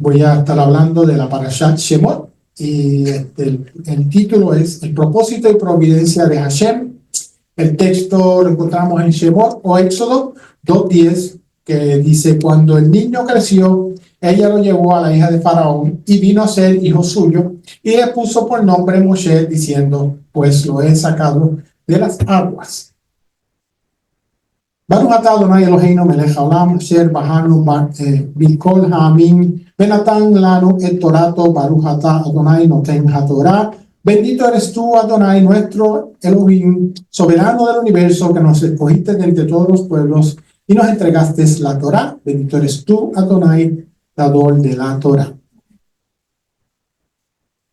voy a estar hablando de la Parashat Shemot y el título es El propósito y providencia de Hashem. El texto lo encontramos en Shemot o Éxodo 2:10, que dice: cuando el niño creció, ella lo llevó a la hija de Faraón y vino a ser hijo suyo, y le puso por nombre Moshe, diciendo: pues lo he sacado de las aguas. Baruch atah Adonai Eloheinu melech haolam asher bahanu bikol ha'amim venatan lanu et torato. Baruch atah Adonai noten hatorah. Bendito eres tú, Adonai, nuestro Elohim, soberano del universo, que nos escogiste de entre todos los pueblos y nos entregaste la Torah. Bendito eres tú, Adonai, dador de la Torah.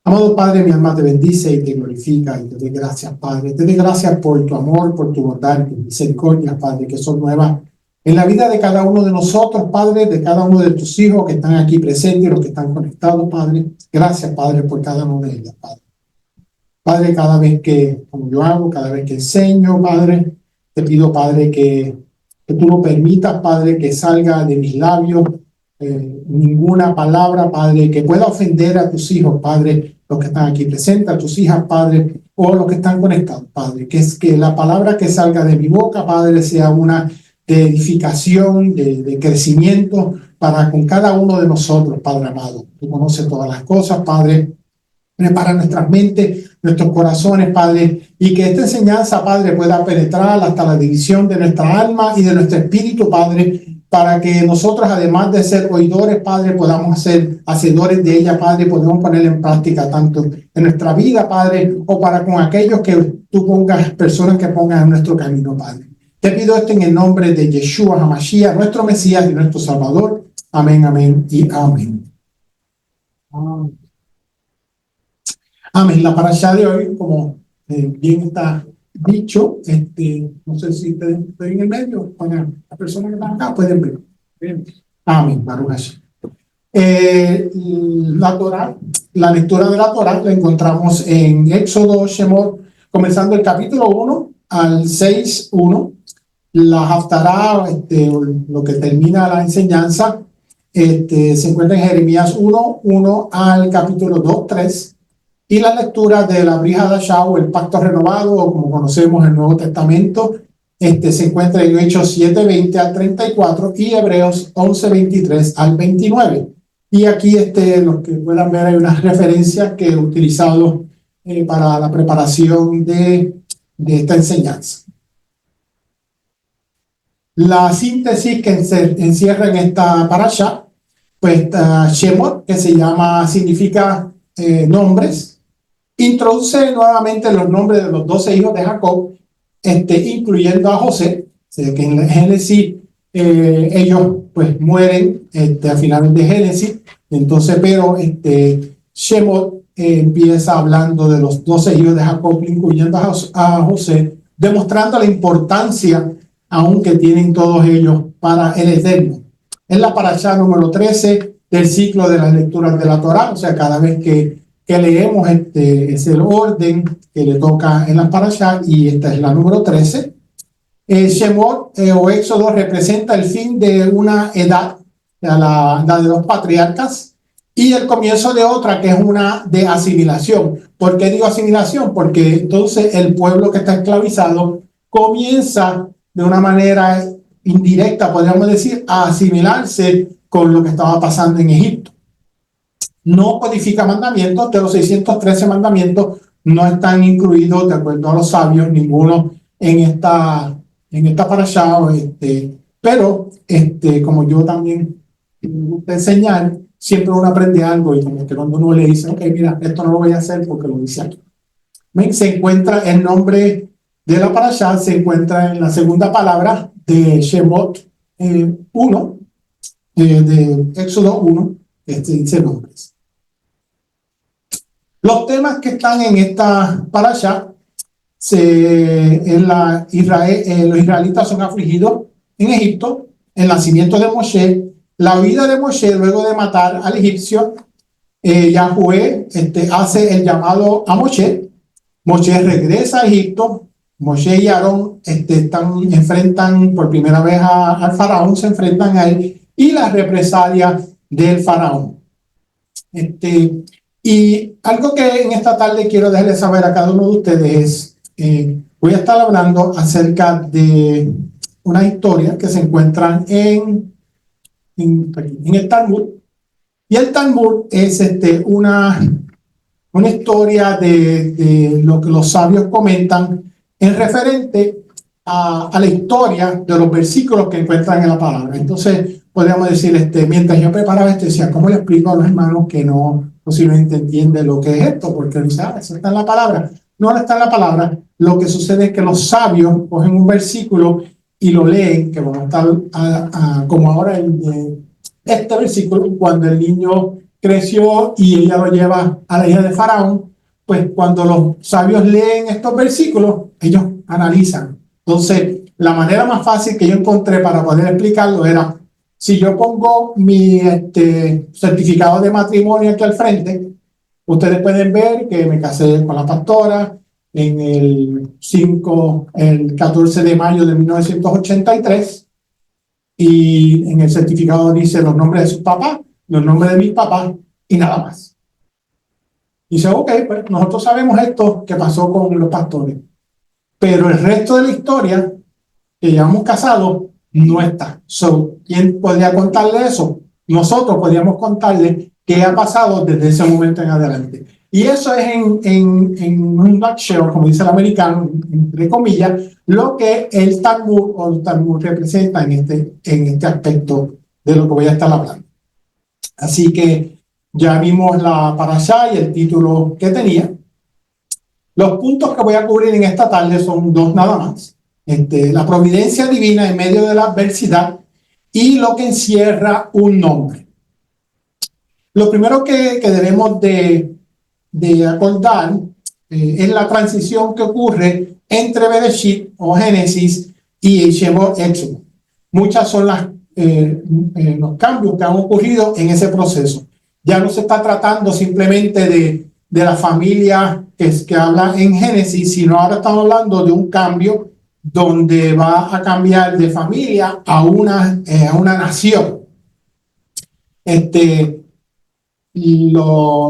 Amado Padre, mi alma te bendice y te glorifica y te doy gracias, Padre. Te doy gracias por tu amor, por tu bondad y tu misericordia, Padre, que son nuevas en la vida de cada uno de nosotros, Padre, de cada uno de tus hijos que están aquí presentes y los que están conectados, Padre. Gracias, Padre, por cada uno de ellos, Padre. Padre, cada vez que, como yo hago, cada vez que enseño, Padre, te pido, Padre, que tú lo permitas, Padre, que salga de mis labios ninguna palabra, Padre, que pueda ofender a tus hijos, Padre, los que están aquí presentes, a tus hijas, Padre, o los que están conectados, Padre. Que es que la palabra que salga de mi boca, Padre, sea una de edificación, de crecimiento para con cada uno de nosotros, Padre amado. Tú conoces todas las cosas, Padre. Prepara nuestras mentes, nuestros corazones, Padre, y que esta enseñanza, Padre, pueda penetrar hasta la división de nuestra alma y de nuestro espíritu, Padre, para que nosotros, además de ser oidores, Padre, podamos ser hacedores de ella, Padre, podemos ponerla en práctica tanto en nuestra vida, Padre, o para con aquellos que tú pongas, personas que pongas en nuestro camino, Padre. Te pido esto en el nombre de Yeshua HaMashiach, nuestro Mesías y nuestro Salvador. Amén, amén y amén. Amén. La parasha de hoy, como bien está dicho, no sé si estoy en el medio, para las personas que están acá pueden ver. Bien. Amén. Baruch Hashem. La Torah, la lectura de la Torah la encontramos en Éxodo, Shemot, comenzando el capítulo 1 al 6:1. La Haftará, lo que termina la enseñanza, se encuentra en Jeremías 1:1 al capítulo 2:3. Y la lectura de la Brit Hadashah, o el Pacto Renovado, o como conocemos el Nuevo Testamento, se encuentra en Hechos 7:20 al 34 y Hebreos 11:23 al 29. Y aquí, los que puedan ver, hay unas referencias que he utilizado para la preparación de esta enseñanza. La síntesis que encierra en esta parasha, pues Shemot, que significa nombres, introduce nuevamente los nombres de los 12 hijos de Jacob, incluyendo a José. O sea, que en Génesis ellos pues mueren a finales de Génesis. Entonces, pero Shemot empieza hablando de los 12 hijos de Jacob, incluyendo a José, demostrando la importancia aún que tienen todos ellos para el Eterno. Es la parasha número 13 del ciclo de las lecturas de la Torah. O sea, cada vez que leemos, es el orden que le toca en las parashá, y esta es la número 13. Shemot o Éxodo representa el fin de una edad, la de los patriarcas, y el comienzo de otra, que es una de asimilación. ¿Por qué digo asimilación? Porque entonces el pueblo que está esclavizado comienza de una manera indirecta, podríamos decir, a asimilarse con lo que estaba pasando en Egipto. No codifica mandamientos. De los 613 mandamientos no están incluidos, de acuerdo a los sabios, ninguno en esta parashá, pero como yo también me gusta enseñar, siempre uno aprende algo, y como que cuando uno le dice, ok, mira, esto no lo voy a hacer porque lo dice aquí. Se encuentra el nombre de la parashá, se encuentra en la segunda palabra de Shemot 1, de Éxodo 1, dice nombres. Los temas que están en esta parashá, los israelitas son afligidos en Egipto, el nacimiento de Moshe, la vida de Moshe luego de matar al egipcio. Yahweh hace el llamado a Moshe. Moshe regresa a Egipto. Moshe y Aarón enfrentan por primera vez al faraón, se enfrentan a él, y las represalias del faraón. Y algo que en esta tarde quiero dejarles saber a cada uno de ustedes es, voy a estar hablando acerca de una historia que se encuentran en el Talmud. Y el Talmud es una historia de lo que los sabios comentan en referente a la historia de los versículos que encuentran en la palabra. Entonces, podríamos decir, mientras yo preparaba esto, decía, ¿cómo le explico a los hermanos que no posiblemente entienden lo que es esto? Porque dice, eso está en la palabra. No está en la palabra. Lo que sucede es que los sabios cogen un versículo y lo leen, que vamos a estar como ahora este versículo, cuando el niño creció y ella lo lleva a la hija de Faraón, pues cuando los sabios leen estos versículos, ellos analizan. Entonces, la manera más fácil que yo encontré para poder explicarlo era, si yo pongo mi certificado de matrimonio aquí al frente, ustedes pueden ver que me casé con la pastora en el 14 de mayo de 1983, y en el certificado dice los nombres de sus papás, los nombres de mis papás y nada más. Dice, ok, pues nosotros sabemos esto que pasó con los pastores, pero el resto de la historia que llevamos casados no está. ¿Quién podría contarle eso? Nosotros podríamos contarle qué ha pasado desde ese momento en adelante. Y eso es en un nutshell, como dice el americano, entre comillas, lo que el Talmud o el Talmud representa en este aspecto de lo que voy a estar hablando. Así que ya vimos la parashá y el título que tenía. Los puntos que voy a cubrir en esta tarde son dos nada más. La providencia divina en medio de la adversidad y lo que encierra un nombre. Lo primero que debemos de acordar es la transición que ocurre entre Bereshit o Génesis y Shemot Éxodo. Muchas son los cambios que han ocurrido en ese proceso. Ya no se está tratando simplemente de la familia que habla en Génesis, sino ahora estamos hablando de un cambio donde va a cambiar de familia a una nación.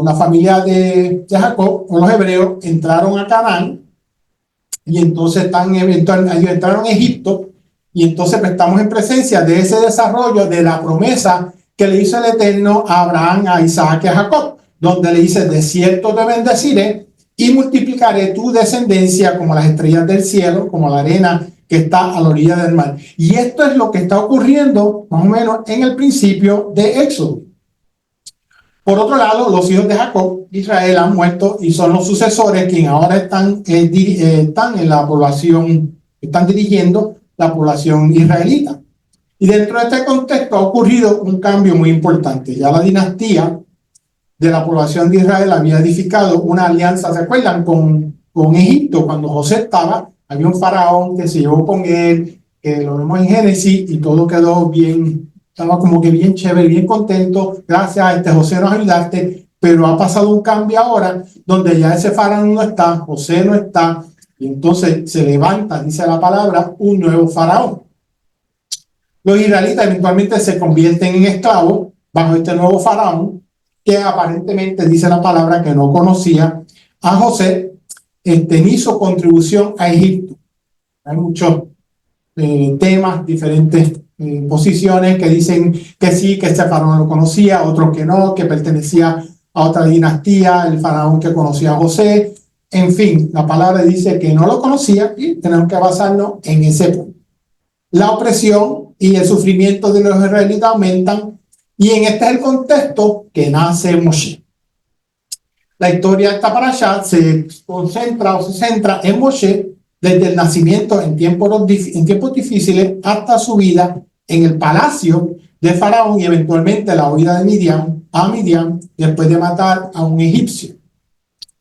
La familia de Jacob, o los hebreos, entraron a Canaán, y entonces ellos entraron a Egipto, y entonces pues, estamos en presencia de ese desarrollo de la promesa que le hizo el Eterno a Abraham, a Isaac y a Jacob, donde le dice, de cierto te bendeciré y multiplicaré tu descendencia como las estrellas del cielo, como la arena que está a la orilla del mar. Y esto es lo que está ocurriendo más o menos en el principio de Éxodo. Por otro lado, los hijos de Jacob, Israel, han muerto y son los sucesores quienes ahora están en la población, están dirigiendo la población israelita. Y dentro de este contexto ha ocurrido un cambio muy importante. Ya la dinastía de la población de Israel había edificado una alianza, ¿se acuerdan? Con Egipto, cuando José estaba, había un faraón que se llevó con él, que lo vemos en Génesis, y todo quedó bien, estaba como que bien chévere, bien contento, gracias, José nos ayudaste, pero ha pasado un cambio ahora, donde ya ese faraón no está, José no está, y entonces se levanta, dice la palabra, un nuevo faraón. Los israelitas eventualmente se convierten en esclavos bajo este nuevo faraón, que aparentemente dice la palabra que no conocía a José, ni su contribución a Egipto. Hay muchos temas, diferentes posiciones que dicen que sí, que este faraón lo conocía, otros que no, que pertenecía a otra dinastía, el faraón que conocía a José. En fin, la palabra dice que no lo conocía y tenemos que basarnos en ese punto. La opresión y el sufrimiento de los israelitas aumentan, y en este es el contexto que nace Moshe. La historia de esta parashá se concentra o se centra en Moshe desde el nacimiento en tiempos difíciles hasta su vida en el palacio de Faraón y eventualmente la huida de Midian después de matar a un egipcio.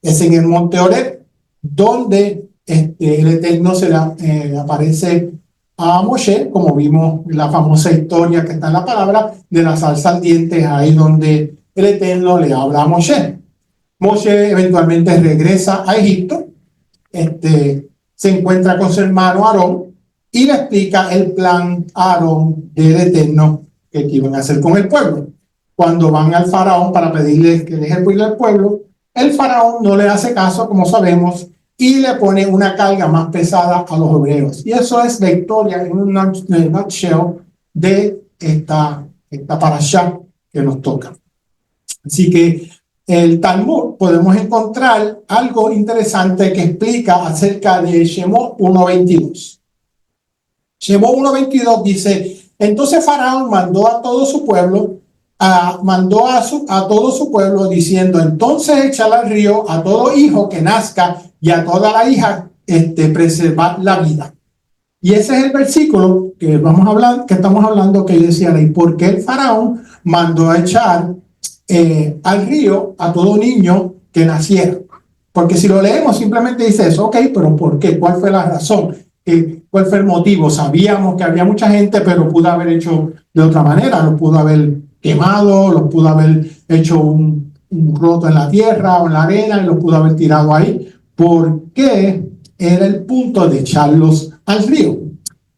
Es en el monte Horeb donde el Eterno se le aparece a Moshe, como vimos la famosa historia que está en la palabra de la zarza ardiente, ahí donde el Eterno le habla a Moshe. Moshe eventualmente regresa a Egipto, se encuentra con su hermano Aarón y le explica el plan a Aarón del Eterno que iban a hacer con el pueblo. cuando van al faraón para pedirle que deje ir al pueblo. El faraón no le hace caso, como sabemos, y le pone una carga más pesada a los hebreos. Y eso es la historia en un nutshell de esta parashá que nos toca. Así que el Talmud podemos encontrar algo interesante que explica acerca de Shemot 1:22. Shemot 1:22 dice: entonces Faraón mandó a todo su pueblo, a todo su pueblo diciendo: entonces echad al río a todo hijo que nazca y a toda la hija, preservad la vida. Y ese es el versículo que estamos hablando, que decía: ¿y por qué el faraón mandó a echar al río a todo niño que naciera? Porque si lo leemos simplemente dice eso, ok, pero ¿por qué? ¿Cuál fue la razón? ¿Cuál fue el motivo? Sabíamos que había mucha gente, pero pudo haber hecho de otra manera, lo pudo haber quemado, lo pudo haber hecho un roto en la tierra o en la arena y lo pudo haber tirado ahí. ¿Por qué era el punto de echarlos al río?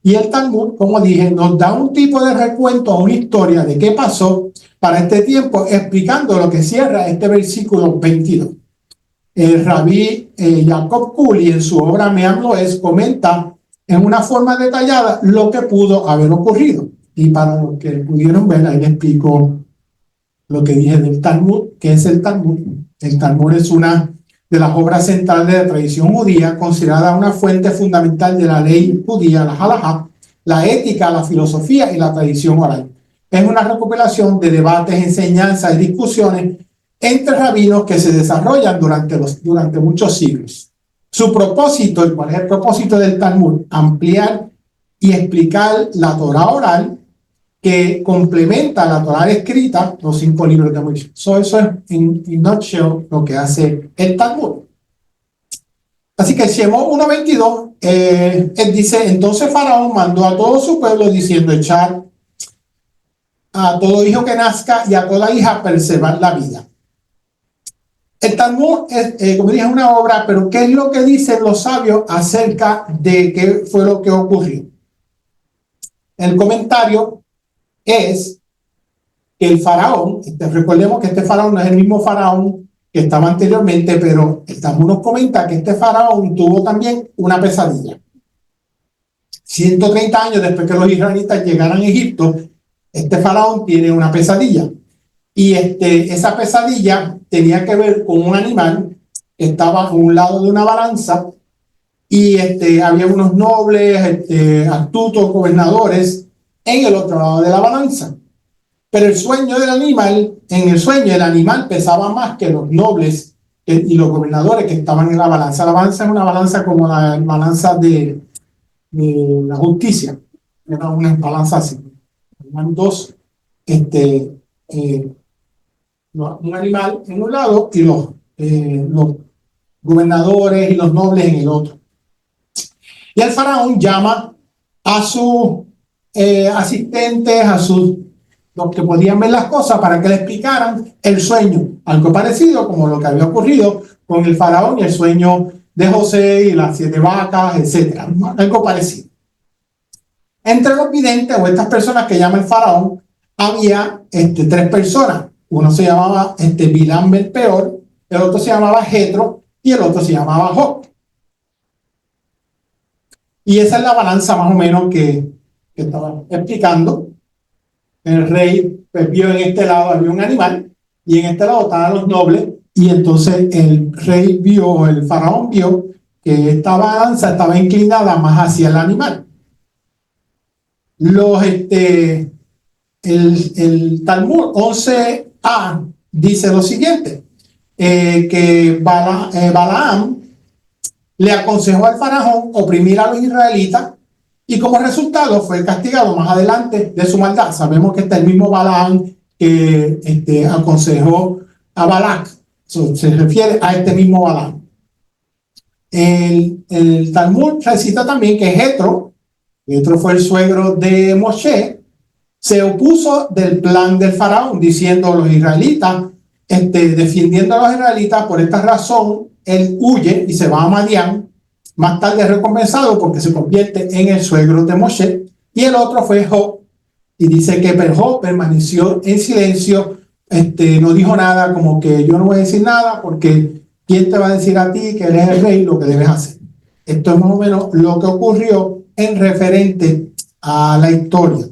Y el Talmud, como dije, nos da un tipo de recuento, una historia de qué pasó para este tiempo, explicando lo que cierra este versículo 22. El rabí Jacob Kuli, en su obra Meam Loes, comenta en una forma detallada lo que pudo haber ocurrido. Y para los que pudieron ver, ahí les explico lo que dije del Talmud. ¿Qué es el Talmud? El Talmud es una de las obras centrales de la tradición judía, considerada una fuente fundamental de la ley judía, la halajá, la ética, la filosofía y la tradición oral. Es una recopilación de debates, enseñanzas y discusiones entre rabinos que se desarrollan durante muchos siglos. Su propósito, ¿y cuál es el propósito del Talmud? Ampliar y explicar la Torá oral, que complementa la Torá escrita, los 5 libros de Moisés. Eso es en nutshell lo que hace el Talmud. Así que Shemot 1:22, él dice: entonces Faraón mandó a todo su pueblo diciendo: echar a todo hijo que nazca y a toda hija, preservar la vida. El Talmud es, como dije, una obra, pero ¿qué es lo que dicen los sabios acerca de qué fue lo que ocurrió? El comentario es que el faraón, recordemos que este faraón no es el mismo faraón que estaba anteriormente, pero el Talmud nos comenta que este faraón tuvo también una pesadilla. 130 años después que los israelitas llegaran a Egipto, este faraón tiene una pesadilla. Y esa pesadilla tenía que ver con un animal que estaba a un lado de una balanza, y había unos nobles, astutos gobernadores en el otro lado de la balanza. Pero el sueño del animal, en el sueño el animal pesaba más que los nobles y los gobernadores que estaban en la balanza. La balanza es una balanza como la balanza de la justicia. Era una balanza así. Eran dos, un animal en un lado y los gobernadores y los nobles en el otro. Y el faraón llama a sus asistentes, los que podían ver las cosas, para que le explicaran el sueño. Algo parecido como lo que había ocurrido con el faraón y el sueño de José y las 7 vacas, etc. Algo parecido. Entre los videntes o estas personas que llama el faraón, había 3 personas. Uno se llamaba Bilam el Peor, el otro se llamaba Jetro y el otro se llamaba Job. Y esa es la balanza más o menos que estaba explicando. El rey vio en este lado había un animal y en este lado estaban los nobles, y entonces el rey vio, el faraón vio que esta balanza estaba inclinada más hacia el animal. El Talmud 11a dice lo siguiente, que Balaam le aconsejó al faraón oprimir a los israelitas, y como resultado fue castigado más adelante de su maldad. Sabemos que está el mismo Balaam que aconsejó a Balac. Se refiere a este mismo Balaam. El Talmud recita también que Jetro fue el suegro de Moshe, se opuso del plan del faraón, diciendo: los israelitas, defendiendo a los israelitas, por esta razón él huye y se va a Madián. Más tarde es recompensado porque se convierte en el suegro de Moshe. Y el otro fue Job, y dice que Job permaneció en silencio no dijo nada, como que yo no voy a decir nada porque ¿quién te va a decir a ti que eres el rey lo que debes hacer? Esto es más o menos lo que ocurrió en referente a la historia.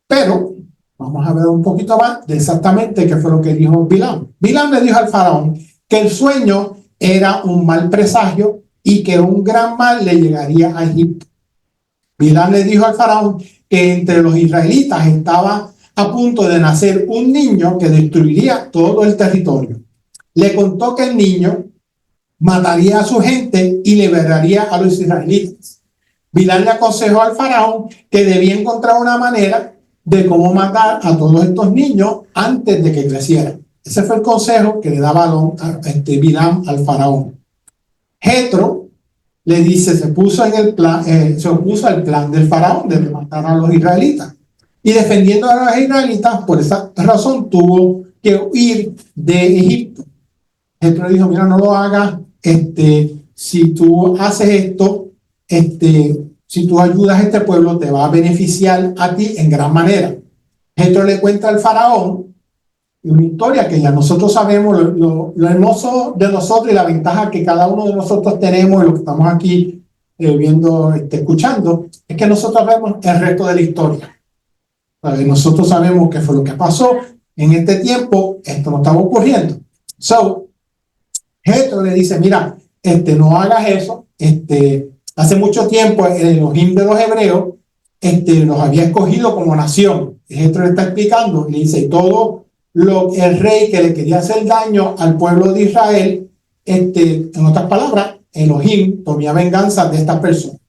Pero vamos a ver un poquito más de exactamente qué fue lo que dijo Bilam. Bilam le dijo al faraón que el sueño era un mal presagio y que un gran mal le llegaría a Egipto. Bilam le dijo al faraón que entre los israelitas estaba a punto de nacer un niño que destruiría todo el territorio. Le contó que el niño mataría a su gente y liberaría a los israelitas. Bilam le aconsejó al faraón que debía encontrar una manera de cómo matar a todos estos niños antes de que crecieran. Ese fue el consejo que le daba Bilam al faraón. Jetro le dice, se opuso al plan del faraón de matar a los israelitas. Y defendiendo a los israelitas, por esa razón tuvo que huir de Egipto. Jetro dijo, mira, no lo hagas, si tú haces esto, si tú ayudas a este pueblo, te va a beneficiar a ti en gran manera. Jetro le cuenta al faraón una historia que ya nosotros sabemos, lo hermoso de nosotros y la ventaja que cada uno de nosotros tenemos, y lo que estamos aquí viendo, escuchando, es que nosotros vemos el resto de la historia. Nosotros sabemos qué fue lo que pasó en este tiempo, esto no estaba ocurriendo. Jetro le dice, mira, no hagas eso, hace mucho tiempo el Elohim de los hebreos los había escogido como nación. Jetro le está explicando, le dice, todo el rey que le quería hacer daño al pueblo de Israel, en otras palabras, Elohim tomía venganza de esta persona.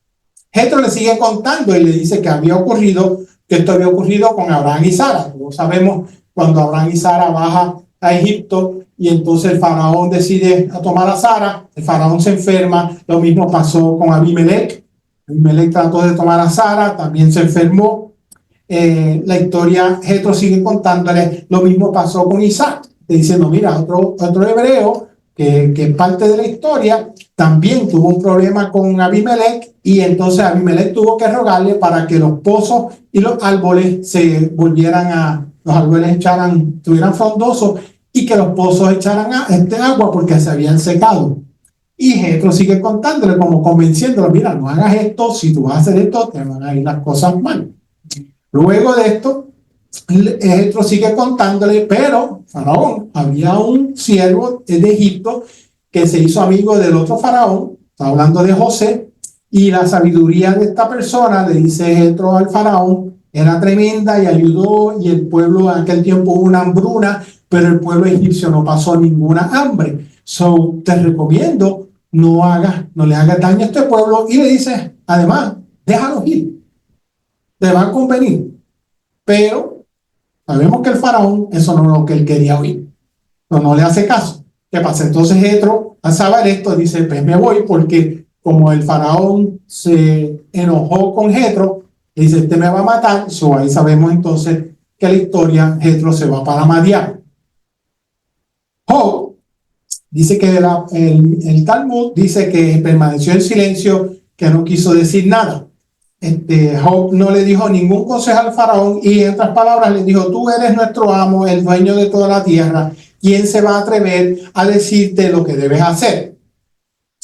Jetro le sigue contando y le dice que esto había ocurrido con Abraham y Sara. Todos sabemos cuando Abraham y Sara bajan a Egipto y entonces el faraón decide tomar a Sara, el faraón se enferma, lo mismo pasó con Abimelech. Abimelech trató de tomar a Sara, también se enfermó. La historia, Jetro sigue contándole, lo mismo pasó con Isaac, diciendo, mira, otro hebreo que es parte de la historia, también tuvo un problema con Abimelech y entonces Abimelech tuvo que rogarle para que los pozos y los árboles los árboles estuvieran frondosos y que los pozos echaran agua porque se habían secado. Y Jetro sigue contándole, como convenciéndolo, mira, no hagas esto, si tú vas a hacer esto, te van a ir las cosas mal. Luego de esto, Jetro sigue contándole, pero faraón, había un siervo de Egipto que se hizo amigo del otro faraón, está hablando de José, y la sabiduría de esta persona, le dice Jetro al faraón, era tremenda y ayudó, y el pueblo en aquel tiempo hubo una hambruna, pero el pueblo egipcio no pasó ninguna hambre. Te recomiendo, no le hagas daño a este pueblo, y le dice, además, déjalos ir, te va a convenir. Pero sabemos que el faraón, eso no es lo que él quería oír. No le hace caso. ¿Qué pasa? Entonces Jetro, al saber esto, dice, pues me voy, porque como el faraón se enojó con Jetro, dice, me va a matar. Ahí sabemos entonces que la historia, Jetro se va para Madián. Job dice que el Talmud dice que permaneció en silencio, que no quiso decir nada. Job no le dijo ningún consejo al faraón y en otras palabras le dijo, tú eres nuestro amo, el dueño de toda la tierra, ¿quién se va a atrever a decirte lo que debes hacer?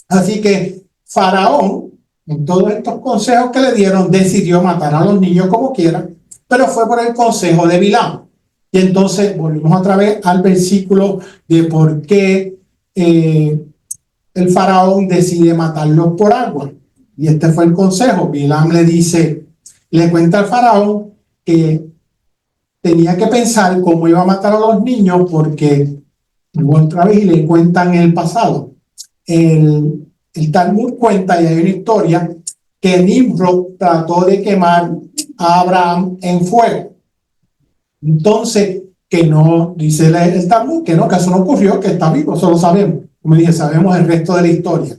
Así que faraón, en todos estos consejos que le dieron, decidió matar a los niños como quiera, pero fue por el consejo de Bilam. Y entonces volvimos otra vez al versículo de por qué el faraón decide matarlos por agua. Y este fue el consejo. Bilam le cuenta al faraón que tenía que pensar cómo iba a matar a los niños porque, otra vez, y le cuentan el pasado. El Talmud cuenta, y hay una historia, que Nimrod trató de quemar a Abraham en fuego. Entonces, que no, dice el Talmud, que eso no ocurrió, que está vivo, eso lo sabemos. Como dije, sabemos el resto de la historia.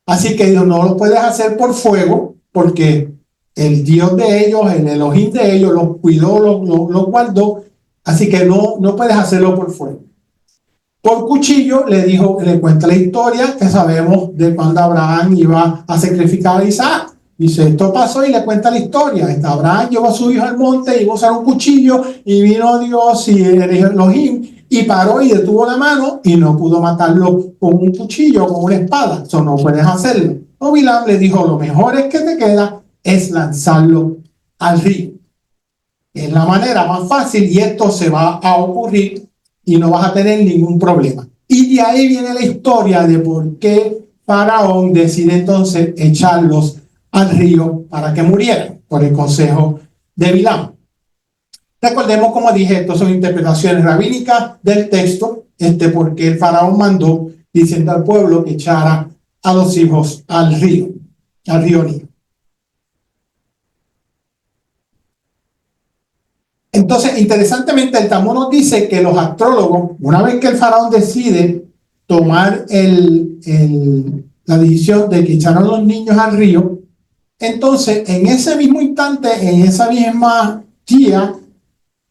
Así que Dios no lo puedes hacer por fuego, porque el Dios de ellos, el Elohim de ellos, los cuidó, los guardó. Así que no puedes hacerlo por fuego. Por cuchillo le cuenta la historia que sabemos de cuando Abraham iba a sacrificar a Isaac. Dice, esto pasó y le cuenta la historia. Abraham llevó a su hijo al monte, iba a usar un cuchillo y vino Dios y Elohim y paró y detuvo la mano y no pudo matarlo con un cuchillo o con una espada. Eso no puedes hacerlo. O Bilam le dijo, lo mejor es que te queda es lanzarlo al río. Es la manera más fácil y esto se va a ocurrir y no vas a tener ningún problema. Y de ahí viene la historia de por qué Faraón decide entonces echarlos al río para que murieran por el consejo de Bilam. Recordemos, como dije, estas son interpretaciones rabínicas del texto, porque el faraón mandó diciendo al pueblo que echara a los hijos al río Nilo. Entonces, interesantemente, el Talmud nos dice que los astrólogos, una vez que el faraón decide tomar la decisión de que echaron a los niños al río, entonces, en ese mismo instante, en esa misma día,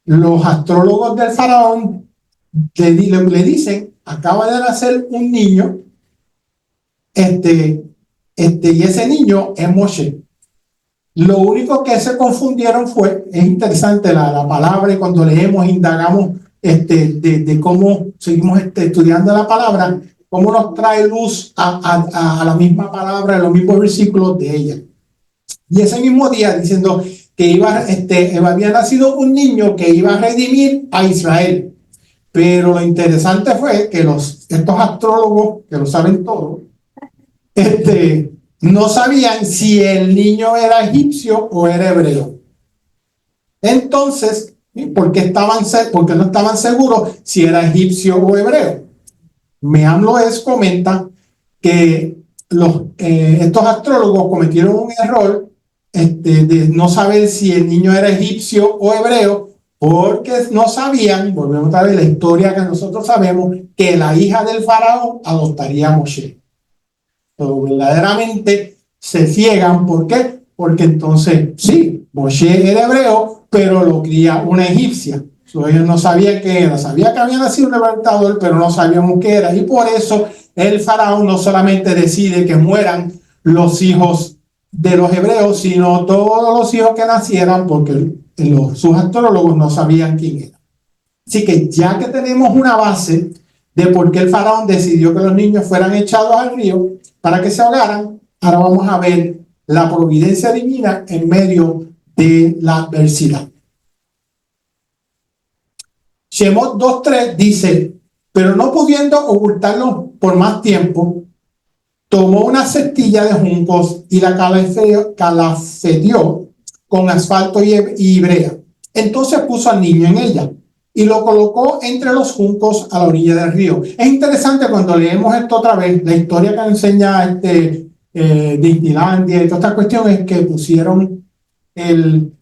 los astrólogos del faraón le dicen, acaba de nacer un niño, y ese niño es Moshe. Lo único que se confundieron fue, es interesante la palabra, y cuando leemos, indagamos de cómo seguimos estudiando la palabra, cómo nos trae luz a la misma palabra, a los mismos versículos de ella. Y ese mismo día, diciendo que había nacido un niño que iba a redimir a Israel. Pero lo interesante fue que estos astrólogos, que lo saben todo, no sabían si el niño era egipcio o era hebreo. Entonces, porque no estaban seguros si era egipcio o hebreo. Meam Loez comenta que estos astrólogos cometieron un error de no saber si el niño era egipcio o hebreo, porque no sabían, volvemos a ver la historia que nosotros sabemos, que la hija del faraón adoptaría a Moshe. Pero verdaderamente se ciegan. ¿Por qué? Porque entonces, sí, Moshe era hebreo, pero lo cría una egipcia. Ellos no sabían qué era. Sabía que había nacido un libertador, pero no sabíamos qué era. Y por eso el faraón no solamente decide que mueran los hijos de los hebreos, sino todos los hijos que nacieran, porque sus astrólogos no sabían quién era. Así que ya que tenemos una base de por qué el faraón decidió que los niños fueran echados al río para que se ahogaran, ahora vamos a ver la providencia divina en medio de la adversidad. Shemot 2:3 dice, pero no pudiendo ocultarlo por más tiempo, tomó una cestilla de juncos y la calafeteó con asfalto y brea. Entonces puso al niño en ella y lo colocó entre los juncos a la orilla del río. Es interesante cuando leemos esto otra vez, la historia que enseña Disneylandia y toda esta cuestión es que pusieron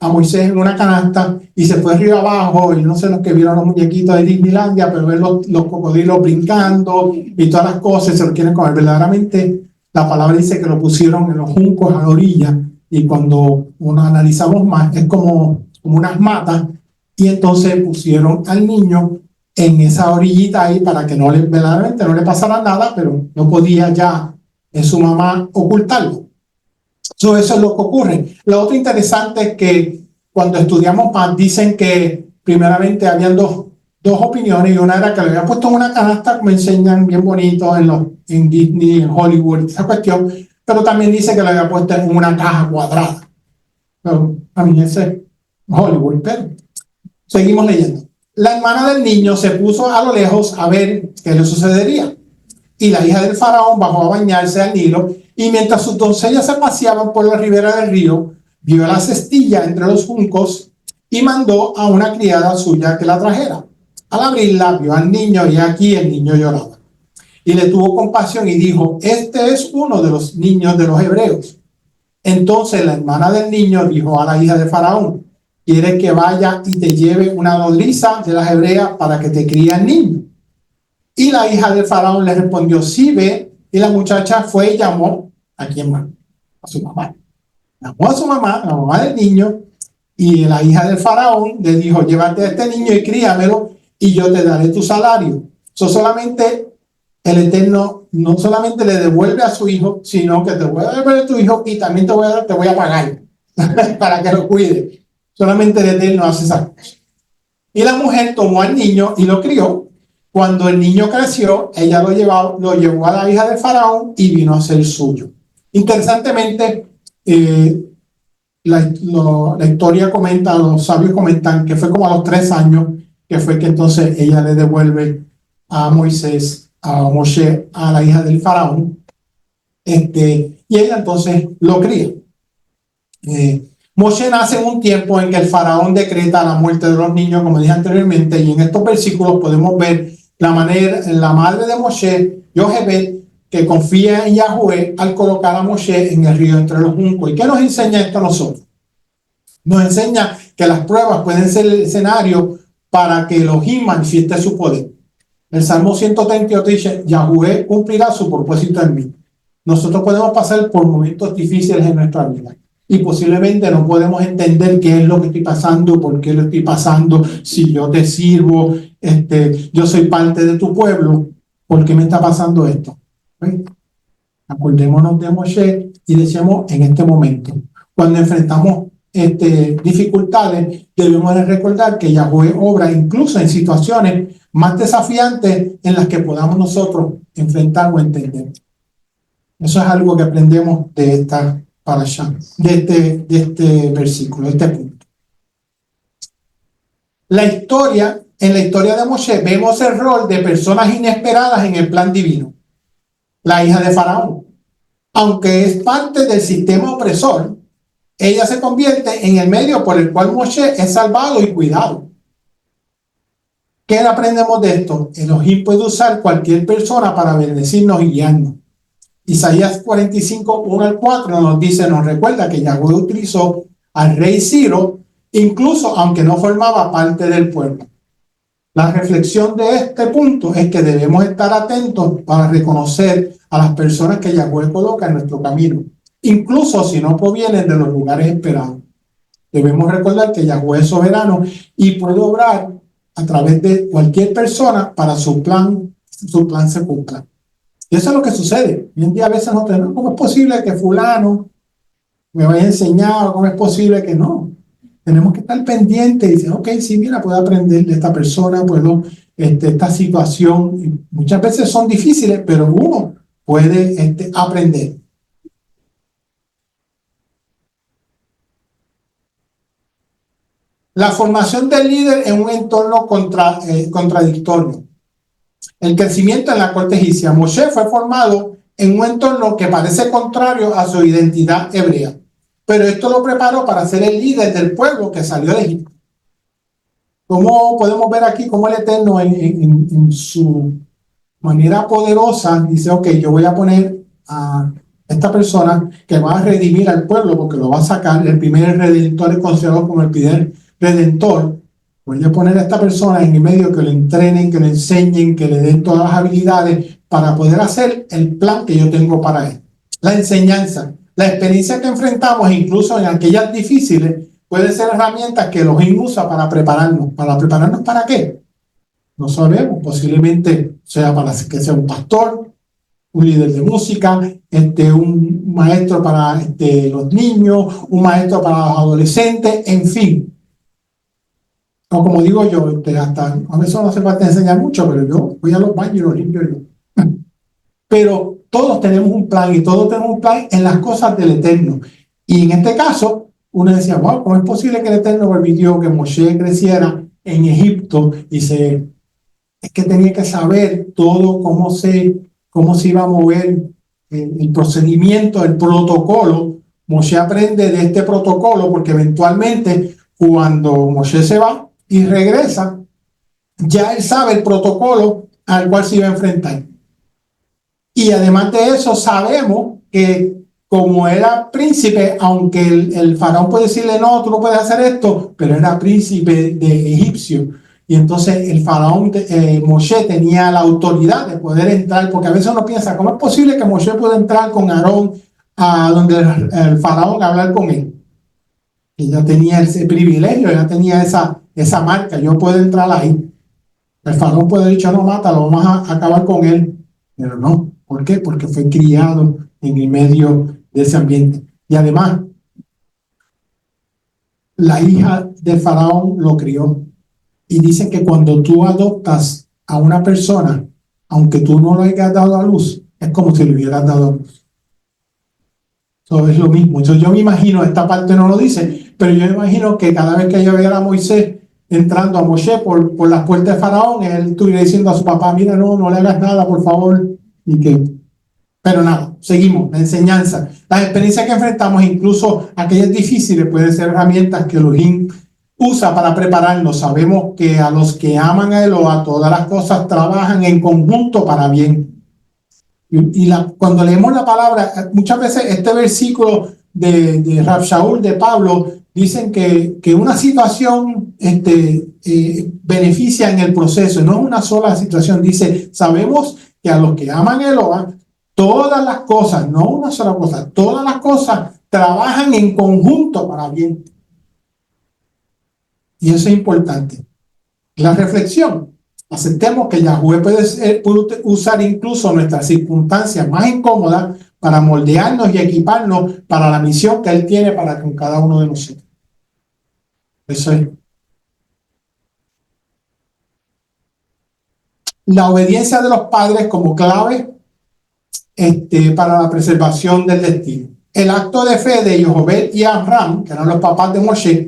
a Moisés en una canasta y se fue río abajo, y no sé los que vieron los muñequitos de Disneylandia, pero ver los cocodrilos brincando y todas las cosas, se lo quieren comer. Verdaderamente la palabra dice que lo pusieron en los juncos a la orilla, y cuando uno analizamos más es como unas matas, y entonces pusieron al niño en esa orillita ahí para que verdaderamente no le pasara nada, pero no podía ya su mamá ocultarlo. Eso es lo que ocurre. Lo otro interesante es que cuando estudiamos más dicen que primeramente habían dos opiniones, y una era que lo habían puesto en una canasta, como enseñan bien bonito en Disney, en Hollywood, esa cuestión, pero también dice que lo había puesto en una caja cuadrada. Pero, a mí ese es Hollywood, pero seguimos leyendo. La hermana del niño se puso a lo lejos a ver qué le sucedería, y la hija del faraón bajó a bañarse al Nilo, y mientras sus doncellas se paseaban por la ribera del río, vio la cestilla entre los juncos y mandó a una criada suya que la trajera. Al abrirla, vio al niño, y aquí el niño lloraba. Y le tuvo compasión y dijo, este es uno de los niños de los hebreos. Entonces la hermana del niño dijo a la hija de faraón, ¿quieres que vaya y te lleve una nodriza de las hebreas para que te críe al niño? Y la hija del faraón le respondió, sí, ve. Y la muchacha fue y llamó a quién más, a su mamá. Llamó a su mamá, la mamá del niño, y la hija del faraón le dijo, llévate a este niño y críamelo, y yo te daré tu salario. Solamente el Eterno no solamente le devuelve a su hijo, sino que te voy a devolver a tu hijo y también te voy a pagar para que lo cuide. Solamente de él no hace esas cosas. Y la mujer tomó al niño y lo crió. Cuando el niño creció, ella lo llevó a la hija del faraón y vino a ser suyo. Interesantemente, la historia comenta, los sabios comentan que fue como a los 3 años que fue que entonces ella le devuelve a Moisés, a Moshe, a la hija del faraón, y ella entonces lo cría. Moshe nace en un tiempo en que el faraón decreta la muerte de los niños, como dije anteriormente, y en estos versículos podemos ver la madre de Moshe, Yochebed, que confía en Yahweh al colocar a Moshe en el río entre los juncos. ¿Y qué nos enseña esto a nosotros? Nos enseña que las pruebas pueden ser el escenario para que Elohim manifieste su poder. El Salmo 138 dice, Yahweh cumplirá su propósito en mí. Nosotros podemos pasar por momentos difíciles en nuestra vida y posiblemente no podemos entender qué es lo que estoy pasando, por qué lo estoy pasando, si yo te sirvo, yo soy parte de tu pueblo, ¿por qué me está pasando esto? ¿Sí? Acordémonos de Moshe y decíamos en este momento, cuando enfrentamos dificultades, debemos de recordar que Yahweh obra incluso en situaciones más desafiantes en las que podamos nosotros enfrentar o entender. Eso es algo que aprendemos de esta parashá, de este versículo, de este punto. En la historia de Moshe vemos el rol de personas inesperadas en el plan divino. La hija de Faraón, aunque es parte del sistema opresor, ella se convierte en el medio por el cual Moshe es salvado y cuidado. ¿Qué aprendemos de esto? Elohim puede usar cualquier persona para bendecirnos y guiarnos. Isaías 45, 1 al 4 nos recuerda que Yahweh utilizó al rey Ciro, incluso aunque no formaba parte del pueblo. La reflexión de este punto es que debemos estar atentos para reconocer a las personas que Yahweh coloca en nuestro camino, incluso si no provienen de los lugares esperados. Debemos recordar que Yahweh es soberano y puede obrar a través de cualquier persona para su plan se cumpla. Y eso es lo que sucede. Hoy en día a veces no tenemos, ¿cómo es posible que fulano me vaya a enseñar? ¿Cómo es posible que no? Tenemos que estar pendientes y decir, ok, sí, mira, puedo aprender de esta persona, puedo, esta situación. Muchas veces son difíciles, pero uno puede aprender. La formación del líder en un entorno contradictorio. El crecimiento en la corte egipcia. Moshe fue formado en un entorno que parece contrario a su identidad hebrea, pero esto lo preparó para ser el líder del pueblo que salió de Egipto. Como podemos ver aquí, como el Eterno en su manera poderosa dice, ok, yo voy a poner a esta persona que va a redimir al pueblo porque lo va a sacar. El primer redentor es considerado como el primer redentor. Voy a poner a esta persona en el medio que lo entrenen, que lo enseñen, que le den todas las habilidades para poder hacer el plan que yo tengo para él. La enseñanza, la experiencia que enfrentamos, incluso en aquellas difíciles, puede ser herramientas que Elohim usa para prepararnos. ¿Para prepararnos para qué? No sabemos. Posiblemente sea para que sea un pastor, un líder de música, un maestro para los niños, un maestro para los adolescentes, en fin. O como digo yo, hasta a veces no hace falta enseñar mucho, pero yo voy a los baños y los limpio yo. Pero todos tenemos un plan y todos tenemos un plan en las cosas del Eterno. Y en este caso, uno decía, wow, ¿cómo es posible que el Eterno permitió que Moshe creciera en Egipto? Es que tenía que saber todo cómo se iba a mover el procedimiento, el protocolo. Moshe aprende de este protocolo porque eventualmente cuando Moshe se va y regresa, ya él sabe el protocolo al cual se iba a enfrentar. Y además de eso, sabemos que como era príncipe, aunque el faraón puede decirle, no, tú no puedes hacer esto, pero era príncipe de egipcio. Y entonces el faraón, Moshe, tenía la autoridad de poder entrar, porque a veces uno piensa, ¿cómo es posible que Moshe pueda entrar con Aarón a donde el faraón a hablar con él? Y ya tenía ese privilegio, ya tenía esa marca, yo puedo entrar ahí. El faraón puede haber dicho, no, mátalo, vamos a acabar con él. Pero no, ¿Por qué? Porque fue criado en el medio de ese ambiente. Y además, la hija de Faraón lo crió. Y dicen que cuando tú adoptas a una persona, aunque tú no lo hayas dado a luz, es como si le hubieras dado a luz. Eso es lo mismo. Entonces yo me imagino, esta parte no lo dice, pero yo me imagino que cada vez que ella viera a Moisés entrando a Moshe por las puertas de Faraón, él estuviera diciendo a su papá, mira, no le hagas nada, por favor. Pero nada, seguimos, la enseñanza. Las experiencias que enfrentamos, incluso aquellas difíciles, pueden ser herramientas que Elohim usa para prepararnos. Sabemos que a los que aman a Eloa, todas las cosas trabajan en conjunto para bien. Cuando leemos la palabra, muchas veces este versículo de Rab Shaul, de Pablo, dicen que una situación beneficia en el proceso, no es una sola situación. Dice, sabemos que a los que aman a Eloa, todas las cosas, no una sola cosa, todas las cosas trabajan en conjunto para bien. Y eso es importante. La reflexión. Aceptemos que Yahweh puede usar incluso nuestras circunstancias más incómodas para moldearnos y equiparnos para la misión que Él tiene para con cada uno de nosotros. Eso es. La obediencia de los padres como clave para la preservación del destino. El acto de fe de Jochebed y Amram, que eran los papás de Moshe,